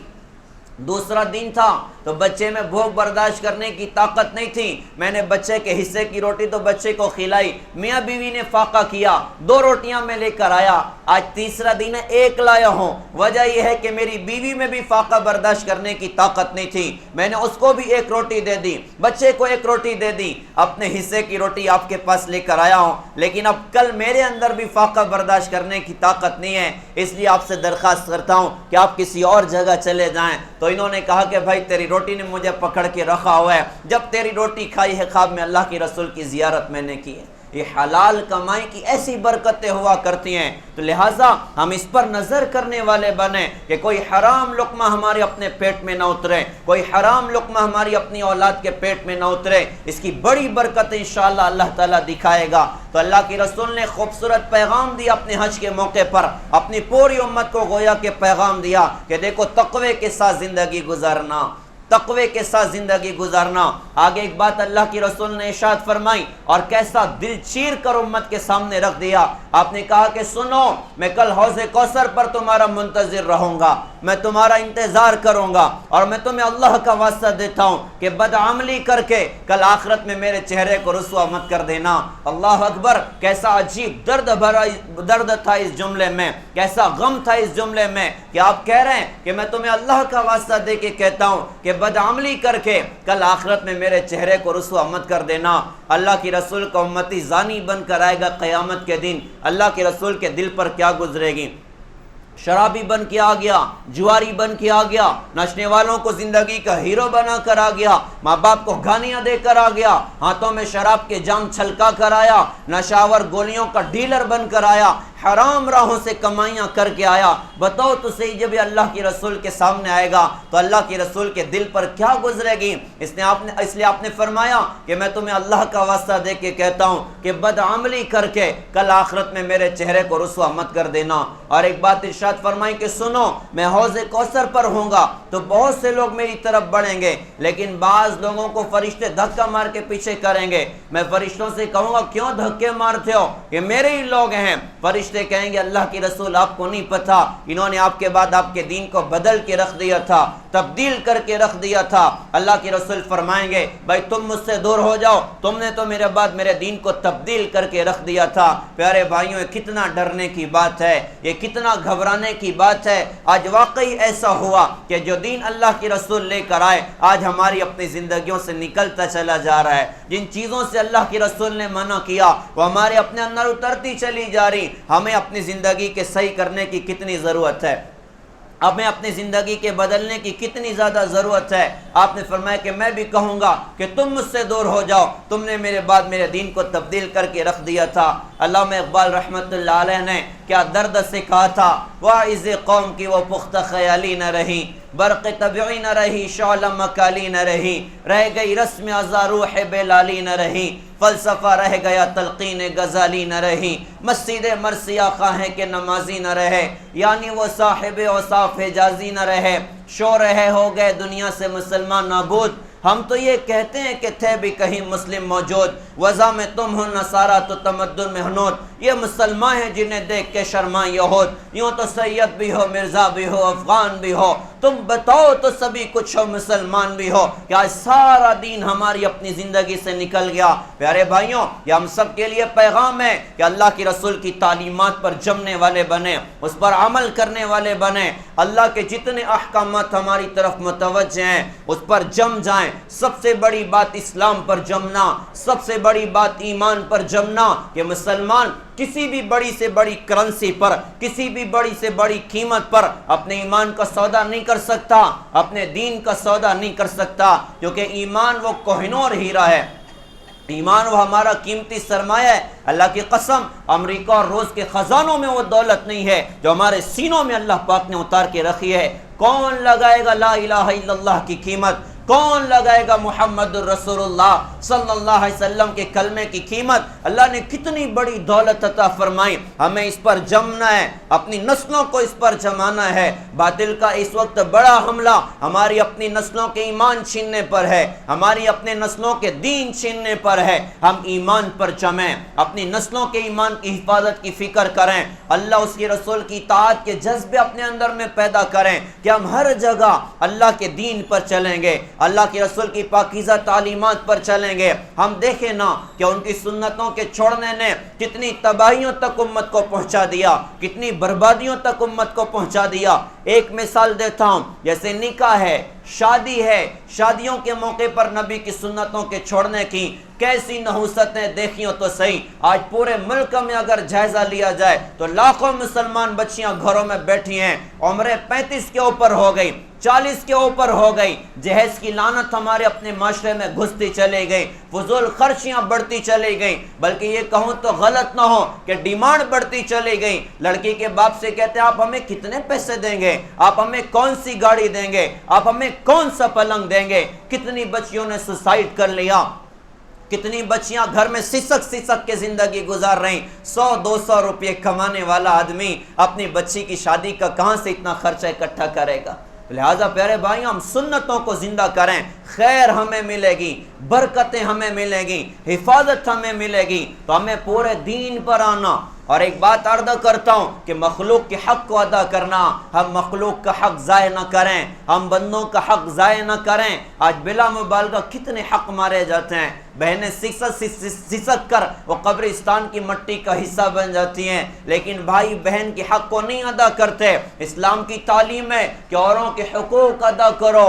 دوسرا دن تھا تو بچے میں بھوک برداشت کرنے کی طاقت نہیں تھی، میں نے بچے کے حصے کی روٹی تو بچے کو کھلائی، میاں بیوی نے فاقہ کیا، 2 روٹیاں میں لے کر آیا۔ آج تیسرا دن ہے، 1 لایا ہوں، وجہ یہ ہے کہ میری بیوی میں بھی فاقہ برداشت کرنے کی طاقت نہیں تھی، میں نے اس کو بھی 1 روٹی دے دی، بچے کو 1 روٹی دے دی، اپنے حصے کی روٹی آپ کے پاس لے کر آیا ہوں، لیکن اب کل میرے اندر بھی فاقہ برداشت کرنے کی طاقت نہیں ہے، اس لیے آپ سے درخواست کرتا ہوں کہ آپ کسی اور جگہ چلے جائیں۔ تو انہوں نے کہا کہ بھائی تیری روٹی نے مجھے پکڑ کے رکھا ہوا ہے، جب تیری روٹی کھائی ہے خواب میں اللہ کی رسول کی زیارت میں نے کی ہے۔ یہ حلال کمائی کی ایسی برکتیں ہوا کرتی ہیں، تو لہٰذا ہم اس پر نظر کرنے والے بنیں کہ کوئی حرام لقمہ ہمارے اپنے پیٹ میں نہ اترے، کوئی حرام لقمہ ہماری اپنی اولاد کے پیٹ میں نہ اترے، اس کی بڑی برکت انشاءاللہ اللہ تعالیٰ دکھائے گا۔ تو اللہ کی رسول نے خوبصورت پیغام دیا اپنے حج کے موقع پر، اپنی پوری امت کو گویا کہ پیغام دیا کہ دیکھو تقوی کے ساتھ زندگی گزارنا، تقوی کے ساتھ زندگی گزارنا۔ آگے ایک بات اللہ کی رسول نے ارشاد فرمائی اور کیسا دل چیر کر امت کے سامنے رکھ دیا، آپ نے کہا کہ سنو میں کل حوض کوثر پر تمہارا منتظر رہوں گا، میں تمہارا انتظار کروں گا، اور میں تمہیں اللہ کا واسطہ دیتا ہوں کہ بدعملی کر کے کل آخرت میں میرے چہرے کو رسوا مت کر دینا۔ اللہ اکبر، کیسا عجیب درد تھا اس جملے میں، کیسا غم تھا اس جملے میں کہ آپ کہہ رہے ہیں کہ میں تمہیں اللہ کا واسطہ دے کے کہتا ہوں کہ بدعملی کر کے کل آخرت میں میرے چہرے کو رسوا مت کر دینا۔ اللہ کی رسول کا امتی زانی بن کر آئے گا قیامت کے دن، اللہ کے رسول کے دل پر کیا گزرے گی؟ شرابی بن کے آ گیا، جواری بن کے آ گیا، نچنے والوں کو زندگی کا ہیرو بنا کر آ گیا، ماں باپ کو گالیاں دے کر آ گیا، ہاتھوں میں شراب کے جام چھلکا کر آیا، نشاور گولیوں کا ڈیلر بن کر آیا، حرام راہوں سے کمائیاں کر کے آیا، بتاؤ تو صحیح جب یہ اللہ کے رسول کے سامنے آئے گا تو اللہ کے رسول کے دل پر کیا گزرے گی؟ اس لیے آپ نے فرمایا کہ میں تمہیں اللہ کا واسطہ دے کے کہتا ہوں کہ بدعملی کر کے کل آخرت میں میرے چہرے کو رسوا مت کر دینا۔ اور ایک بات ارشاد فرمائی کہ سنو، میں حوض کوثر پر ہوں گا تو بہت سے لوگ میری طرف بڑھیں گے، لیکن بعض لوگوں کو فرشتے دھکا مار کے پیچھے کریں گے۔ میں فرشتوں سے کہوں گا کیوں دھکے مارتے ہو؟ یہ میرے ہی لوگ ہیں۔ فرشتے کہیں گے اللہ کی رسول آپ کو نہیں پتا، انہوں نے آپ کے بعد آپ کے دین کو بدل کے رکھ دیا تھا، تبدیل کر کے رکھ دیا تھا۔ اللہ کے رسول فرمائیں گے بھائی تم مجھ سے دور ہو جاؤ، تم نے تو میرے بعد میرے دین کو تبدیل کر کے رکھ دیا تھا۔ پیارے بھائیوں، یہ کتنا ڈرنے کی بات ہے، یہ کتنا گھبرانے کی بات ہے۔ آج واقعی ایسا ہوا کہ جو دین اللہ کے رسول لے کر آئے آج ہماری اپنی زندگیوں سے نکلتا چلا جا رہا ہے۔ جن چیزوں سے اللہ کے رسول نے منع کیا وہ ہمارے اپنے اندر اترتی چلی جا رہی۔ ہمیں اپنی زندگی کے صحیح کرنے کی کتنی ضرورت ہے، ہمیں اپنی زندگی کے بدلنے کی کتنی زیادہ ضرورت ہے۔ آپ نے فرمایا کہ میں بھی کہوں گا کہ تم مجھ سے دور ہو جاؤ، تم نے میرے بعد میرے دین کو تبدیل کر کے رکھ دیا تھا۔ علامہ اقبال رحمۃ اللہ علیہ نے کیا درد سے کہا تھا، واعظ قوم کی وہ پختہ خیالی نہ رہی، برق طبعی نہ رہی، شعلہ مکالی نہ رہی، رہ گئی رسم ازا روح بلالی نہ رہی، فلسفہ رہ گیا تلقین غزالی نہ رہی، مسجد مرثیہ خواہیں کہ نمازی نہ رہے، یعنی وہ صاحب اوصاف حجازی نہ رہے، شو رہے ہو گئے دنیا سے مسلمان نابود۔ ہم تو یہ کہتے ہیں کہ تھے بھی کہیں مسلم موجود، وضع میں تم ہو نصارہ تو تمدن میں ہنود، یہ مسلمان ہیں جنہیں دیکھ کے شرمائیں یہود، یوں تو سید بھی ہو مرزا بھی ہو افغان بھی ہو، تم بتاؤ تو سبھی کچھ ہو مسلمان بھی ہو۔ کیا سارا دین ہماری اپنی زندگی سے نکل گیا؟ پیارے بھائیوں، یہ ہم سب کے لیے پیغام ہے کہ اللہ کی رسول کی تعلیمات پر جمنے والے بنیں، اس پر عمل کرنے والے بنیں، اللہ کے جتنے احکامات ہماری طرف متوجہ ہیں اس پر جم جائیں۔ سب سے بڑی بات اسلام پر جمنا، سب سے بڑی بات ایمان پر جمنا، کہ مسلمان کسی بھی بڑی سے بڑی کرنسی پر، کسی بھی بڑی سے بڑی قیمت پر اپنے ایمان کا سودا نہیں کر سکتا، اپنے دین کا سودا نہیں کر سکتا، کیونکہ ایمان وہ کوہنور ہیرا ہے، ایمان وہ ہمارا قیمتی سرمایہ ہے۔ اللہ کی قسم، امریکہ اور روس کے خزانوں میں وہ دولت نہیں ہے جو ہمارے سینوں میں اللہ پاک نے اتار کے رکھی ہے۔ کون لگائے گا لا الہ الا اللہ کی قیمت؟ کون لگائے گا محمد الرسول اللہ صلی اللہ علیہ وسلم کے کلمے کی قیمت؟ اللہ نے کتنی بڑی دولت عطا فرمائی، ہمیں اس پر جمنا ہے، اپنی نسلوں کو اس پر جمانا ہے۔ باطل کا اس وقت بڑا حملہ ہماری اپنی نسلوں کے ایمان چھیننے پر ہے، ہماری اپنے نسلوں کے دین چھیننے پر ہے۔ ہم ایمان پر جمیں، اپنی نسلوں کے ایمان کی حفاظت کی فکر کریں، اللہ اس کے رسول کی اطاعت کے جذبے اپنے اندر میں پیدا کریں کہ ہم ہر جگہ اللہ کے دین پر چلیں گے، اللہ کے رسول کی پاکیزہ تعلیمات پر چلیں گے۔ ہم دیکھیں نا کہ ان کی سنتوں کے چھوڑنے نے کتنی تباہیوں تک امت کو پہنچا دیا، کتنی بربادیوں تک امت کو پہنچا دیا۔ ایک مثال دیتا ہوں، جیسے نکاح ہے، شادی ہے، شادیوں کے موقع پر نبی کی سنتوں کے چھوڑنے کی کیسی نحوستیں دیکھیں تو صحیح۔ آج پورے ملک میں اگر جائزہ لیا جائے تو لاکھوں مسلمان بچیاں گھروں میں بیٹھی ہیں، عمریں 35 کے اوپر ہو گئی، 40 کے اوپر ہو گئی، جہیز کی لعنت ہمارے اپنے معاشرے میں گھستی چلی گئی، فضول خرچیاں بڑھتی چلی گئی، بلکہ یہ کہوں تو غلط نہ ہو کہ ڈیمانڈ بڑھتی چلی گئی۔ لڑکی کے باپ سے کہتے ہیں آپ ہمیں کتنے پیسے دیں گے، آپ ہمیں کون سی گاڑی دیں گے، آپ ہمیں کون سا پلنگ دیں گے۔ کتنی بچیوں نے سوسائڈ کر لیا، کتنی بچیاں گھر میں سسک کے زندگی گزار رہی۔ 100-200 روپے کمانے والا آدمی اپنی بچی کی شادی کا کہاں سے اتنا خرچہ اکٹھا کرے گا؟ لہٰذا پیارے بھائیوں، ہم سنتوں کو زندہ کریں، خیر ہمیں ملے گی، برکتیں ہمیں ملے گی، حفاظت ہمیں ملے گی، تو ہمیں پورے دین پر آنا۔ اور ایک بات عرض کرتا ہوں کہ مخلوق کے حق کو ادا کرنا، ہم مخلوق کا حق ضائع نہ کریں، ہم بندوں کا حق ضائع نہ کریں۔ آج بلا مبالغہ کتنے حق مارے جاتے ہیں، بہنیں سسک کر وہ قبرستان کی مٹی کا حصہ بن جاتی ہیں، لیکن بھائی بہن کے حق کو نہیں ادا کرتے۔ اسلام کی تعلیم ہے کہ اوروں کے حقوق ادا کرو،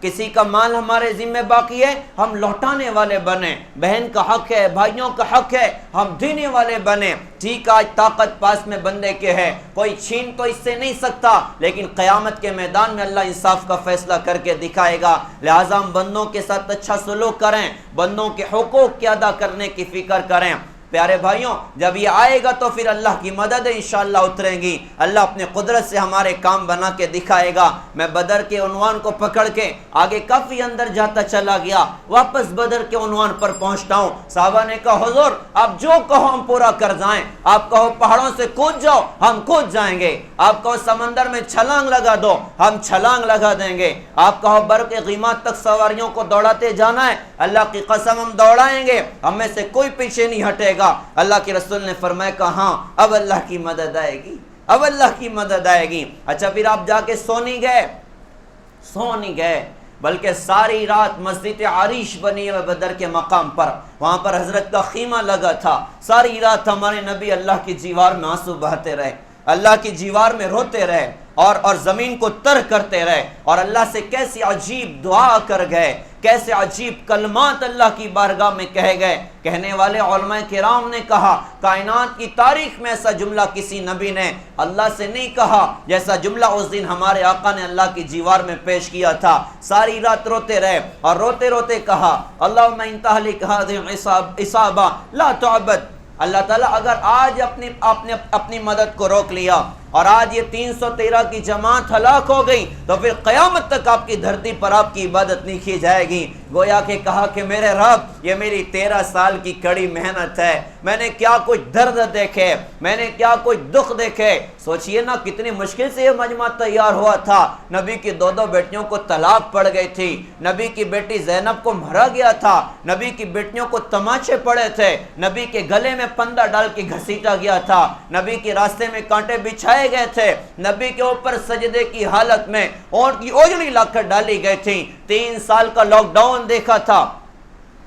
کسی کا مال ہمارے ذمہ باقی ہے ہم لوٹانے والے بنیں، بہن کا حق ہے، بھائیوں کا حق ہے، ہم دینے والے بنیں۔ ٹھیک، آج طاقت پاس میں بندے کے ہے، کوئی چھین تو اس سے نہیں سکتا، لیکن قیامت کے میدان میں اللہ انصاف کا فیصلہ کر کے دکھائے گا۔ لہٰذا ہم بندوں کے ساتھ اچھا سلوک کریں، بندوں کے حقوق کے ادا کرنے کی فکر کریں۔ پیارے بھائیوں جب یہ آئے گا تو پھر اللہ کی مدد انشاءاللہ اتریں گی، اللہ اپنے قدرت سے ہمارے کام بنا کے دکھائے گا۔ میں بدر کے عنوان کو پکڑ کے آگے کافی اندر جاتا چلا گیا، واپس بدر کے عنوان پر پہنچتا ہوں۔ صحابہ نے کہا حضور آپ جو کہو ہم پورا کر جائیں، آپ کہو پہاڑوں سے کود جاؤ ہم کود جائیں گے، آپ کہو سمندر میں چھلانگ لگا دو ہم چھلانگ لگا دیں گے، آپ کہو برق غیمات تک سواریوں کو دوڑاتے جانا ہے، اللہ کی قسم ہم دوڑائیں گے، ہم میں سے کوئی پیچھے نہیں ہٹے گا۔ اللہ کے رسول نے فرمایا کہ ہاں اب اللہ کی مدد آئے گی، اب اللہ کی مدد آئے گی۔ اچھا پھر آپ جا کے سو نہیں گئے بلکہ ساری رات مسجد عریش بنی ہے بدر کے مقام پر، وہاں پر حضرت کا خیمہ لگا تھا، ساری رات ہمارے نبی اللہ کی جیوار میں آنسو بہتے رہے، اللہ کی جیوار میں روتے رہے اور زمین کو تر کرتے رہے، اور اللہ سے کیسی عجیب دعا کر گئے، کیسے عجیب کلمات اللہ کی بارگاہ میں کہے گئے۔ کہنے والے علماء کرام نے کہا کائنات کی تاریخ میں ایسا جملہ کسی نبی نے اللہ سے نہیں کہا جیسا جملہ اس دن ہمارے آقا نے اللہ کی جیوار میں پیش کیا تھا۔ ساری رات روتے رہے اور روتے روتے کہا اللہم ان تہلک ہذہ اصابہ لا تعبد، اللہ تعالیٰ اگر آج اپنی مدد کو روک لیا اور آج یہ 313 کی جماعت ہلاک ہو گئی تو پھر قیامت تک آپ کی دھرتی پر آپ کی عبادت نہیں کی جائے گی۔ گویا کہ کہا کہ میرے رب یہ میری 13 سال کی کڑی محنت ہے، میں نے کیا کچھ درد دیکھے، میں نے کیا کچھ دکھ دیکھے۔ سوچئے نا کتنی مشکل سے یہ مجمع تیار ہوا تھا، نبی کی 2 بیٹیوں کو طلاق پڑ گئی تھی، نبی کی بیٹی زینب کو مارا گیا تھا، نبی کی بیٹیوں کو تماچے پڑے تھے، نبی کے گلے میں پندہ ڈال کے گھسیٹا گیا تھا، نبی کے راستے میں کانٹے بچھائے گئے تھے، نبی کے اوپر سجدے کی حالت میں اونٹ کی اوجڑی لا کر ڈالی گئی تھی۔ 3 سال کا لاک ڈاؤن دیکھا تھا،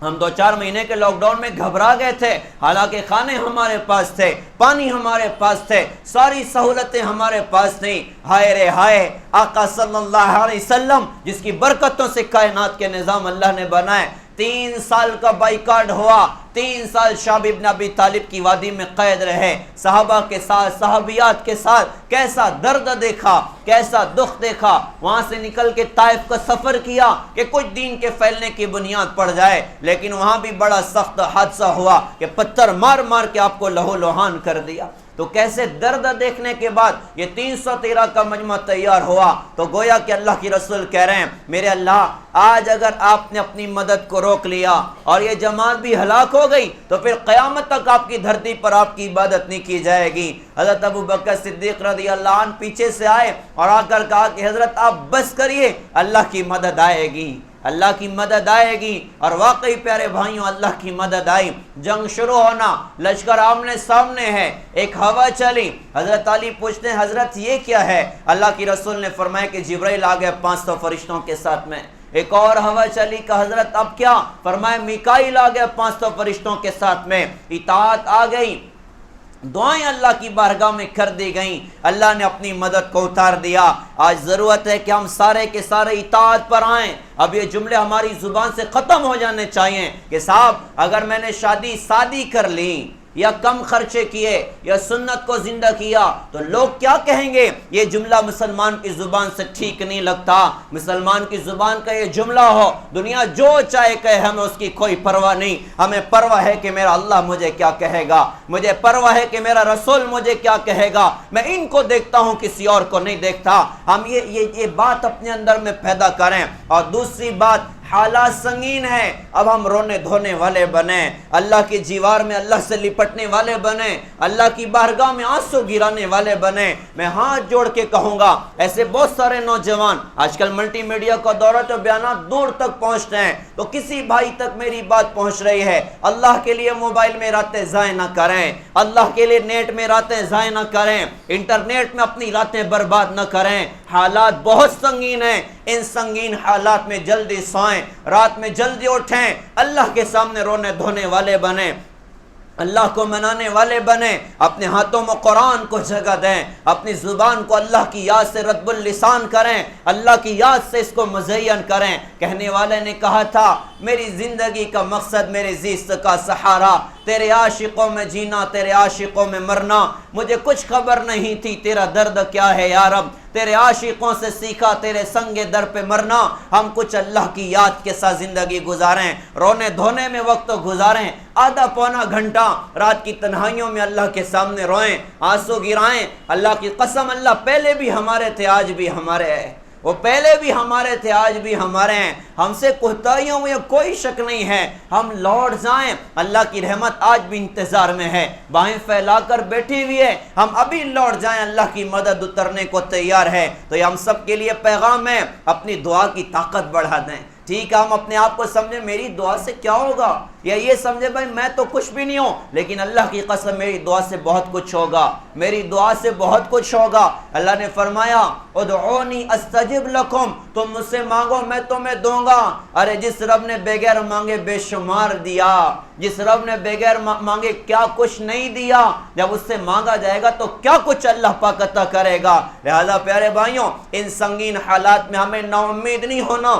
ہم 2-4 مہینے کے لاک ڈاؤن میں گھبرا گئے تھے، حالانکہ کھانے ہمارے پاس تھے، پانی ہمارے پاس تھے، ساری سہولتیں ہمارے پاس تھیں۔ ہائے رے ہائے، آقا صلی اللہ علیہ وسلم جس کی برکتوں سے کائنات کے نظام اللہ نے بنائے، 3 سال کا بائیکاٹ ہوا، 3 سال شعب ابن ابی طالب کی وادی میں قید رہے، صحابہ کے ساتھ صحابیات کے ساتھ کیسا درد دیکھا، کیسا دکھ دیکھا، وہاں سے نکل کے طائف کا سفر کیا کہ کچھ دین کے پھیلنے کی بنیاد پڑ جائے، لیکن وہاں بھی بڑا سخت حادثہ ہوا کہ پتھر مار مار کے آپ کو لہو لوہان کر دیا۔ تو کیسے درد دیکھنے کے بعد یہ 313 کا مجمع تیار ہوا، تو گویا کہ اللہ کی رسول کہہ رہے ہیں میرے اللہ آج اگر آپ نے اپنی مدد کو روک لیا اور یہ جماعت بھی ہلاک ہو گئی تو پھر قیامت تک آپ کی دھرتی پر آپ کی عبادت نہیں کی جائے گی۔ حضرت ابو بکر صدیق رضی اللہ عنہ پیچھے سے آئے اور آ کر کہا کہ حضرت آپ بس کریے، اللہ کی مدد آئے گی، اللہ کی مدد آئے گی۔ اور واقعی پیارے بھائیوں اللہ کی مدد آئی، جنگ شروع ہونا، لشکر آمنے سامنے ہے، ایک ہوا چلی، حضرت علی پوچھتے ہیں حضرت یہ کیا ہے؟ اللہ کی رسول نے فرمایا کہ جبرائیل آ گئے 500 فرشتوں کے ساتھ میں۔ ایک اور ہوا چلی کہ حضرت اب کیا؟ فرمایا میکائیل آ گئے 500 فرشتوں کے ساتھ میں۔ اطاعت آ گئی، دعائیں اللہ کی بارگاہ میں کر دی گئیں، اللہ نے اپنی مدد کو اتار دیا۔ آج ضرورت ہے کہ ہم سارے کے سارے اطاعت پر آئیں۔ اب یہ جملے ہماری زبان سے ختم ہو جانے چاہیے کہ صاحب اگر میں نے شادی کر لی یا کم خرچے کیے یا سنت کو زندہ کیا تو لوگ کیا کہیں گے؟ یہ جملہ مسلمان کی زبان سے ٹھیک نہیں لگتا۔ مسلمان کی زبان کا یہ جملہ ہو، دنیا جو چاہے کہے ہمیں اس کی کوئی پرواہ نہیں، ہمیں پرواہ ہے کہ میرا اللہ مجھے کیا کہے گا، مجھے پرواہ ہے کہ میرا رسول مجھے کیا کہے گا، میں ان کو دیکھتا ہوں کسی اور کو نہیں دیکھتا۔ ہم یہ بات اپنے اندر میں پیدا کریں۔ اور دوسری بات، حالات سنگین ہیں، اب ہم رونے دھونے والے بنیں، اللہ کی جیوار میں اللہ سے لپٹنے والے بنیں، اللہ کی بارگاہ میں آنسو گرانے والے بنیں۔ میں ہاتھ جوڑ کے کہوں گا ایسے بہت سارے نوجوان آج کل ملٹی میڈیا کا دورہ تو بیانات دور تک پہنچتے ہیں، تو کسی بھائی تک میری بات پہنچ رہی ہے، اللہ کے لیے موبائل میں راتیں ضائع نہ کریں، اللہ کے لیے نیٹ میں راتیں ضائع نہ کریں، انٹرنیٹ میں اپنی راتیں برباد نہ کریں۔ حالات بہت سنگین ہیں، ان سنگین حالات میں جلدی سوئیں، رات میں جلدی اٹھیں، اللہ کے سامنے رونے دھونے والے بنیں، اللہ کو منانے والے بنیں، اپنے ہاتھوں میں قرآن کو جگہ دیں، اپنی زبان کو اللہ کی یاد سے رطب اللسان کریں، اللہ کی یاد سے اس کو مزین کریں۔ کہنے والے نے کہا تھا میری زندگی کا مقصد میرے زیست کا سہارا، تیرے عاشقوں میں جینا، تیرے عاشقوں میں مرنا، مجھے کچھ خبر نہیں تھی تیرا درد کیا ہے یا رب، تیرے عاشقوں سے سیکھا تیرے سنگ در پہ مرنا، ہم کچھ اللہ کی یاد کے ساتھ زندگی گزاریں، رونے دھونے میں وقت گزاریں، آدھا پونا گھنٹہ رات کی تنہائیوں میں اللہ کے سامنے روئیں، آنسو گرائیں۔ اللہ کی قسم، اللہ پہلے بھی ہمارے تھے، آج بھی ہمارے ہیں، وہ پہلے بھی ہمارے تھے، آج بھی ہمارے ہیں، ہم سے کوتاہیوں میں کوئی شک نہیں ہے، ہم لوٹ جائیں، اللہ کی رحمت آج بھی انتظار میں ہے، بائیں پھیلا کر بیٹھی ہوئی ہے، ہم ابھی لوٹ جائیں، اللہ کی مدد اترنے کو تیار ہے۔ تو یہ ہم سب کے لیے پیغام ہے، اپنی دعا کی طاقت بڑھا دیں۔ ٹھیک ہے، ہم اپنے آپ کو سمجھیں میری دعا سے کیا ہوگا، یا یہ سمجھے بھائی میں تو کچھ بھی نہیں ہوں، لیکن اللہ کی قسم میری دعا سے بہت کچھ ہوگا، میری دعا سے بہت کچھ ہوگا۔ اللہ نے فرمایا ادعونی استجب لکم، تم مجھ سے مانگو میں تمہیں دوں گا۔ ارے جس رب نے بغیر مانگے بے شمار دیا، جس رب نے بغیر مانگے کیا کچھ نہیں دیا، جب اس سے مانگا جائے گا تو کیا کچھ اللہ پاک عطا کرے گا۔ لہذا پیارے بھائیوں، ان سنگین حالات میں ہمیں نا امید نہیں ہونا،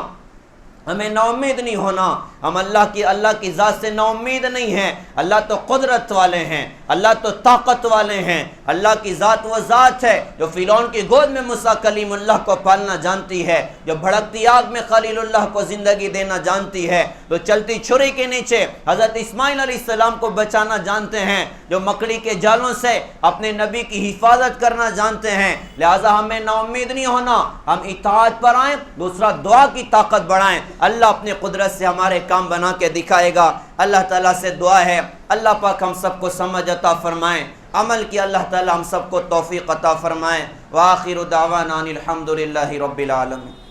ہمیں نا امید نہیں ہونا، ہم اللہ کی ذات سے نا امید نہیں ہیں۔ اللہ تو قدرت والے ہیں، اللہ تو طاقت والے ہیں، اللہ کی ذات وہ ذات ہے جو فرعون کی گود میں موسیٰ کلیم اللہ کو پالنا جانتی ہے، جو بھڑکتی آگ میں خلیل اللہ کو زندگی دینا جانتی ہے، جو چلتی چھری کے نیچے حضرت اسماعیل علیہ السلام کو بچانا جانتے ہیں، جو مکڑی کے جالوں سے اپنے نبی کی حفاظت کرنا جانتے ہیں۔ لہٰذا ہمیں نا امید نہیں ہونا، ہم اطاعت پر آئیں، دوسرا دعا کی طاقت بڑھائیں، اللہ اپنے قدرت سے ہمارے کام بنا کے دکھائے گا۔ اللہ تعالیٰ سے دعا ہے اللہ پاک ہم سب کو سمجھ عطا فرمائیں، عمل کی اللہ تعالیٰ ہم سب کو توفیق عطا فرمائیں۔ وآخر دعوانا ان الحمد للہ رب العالمین۔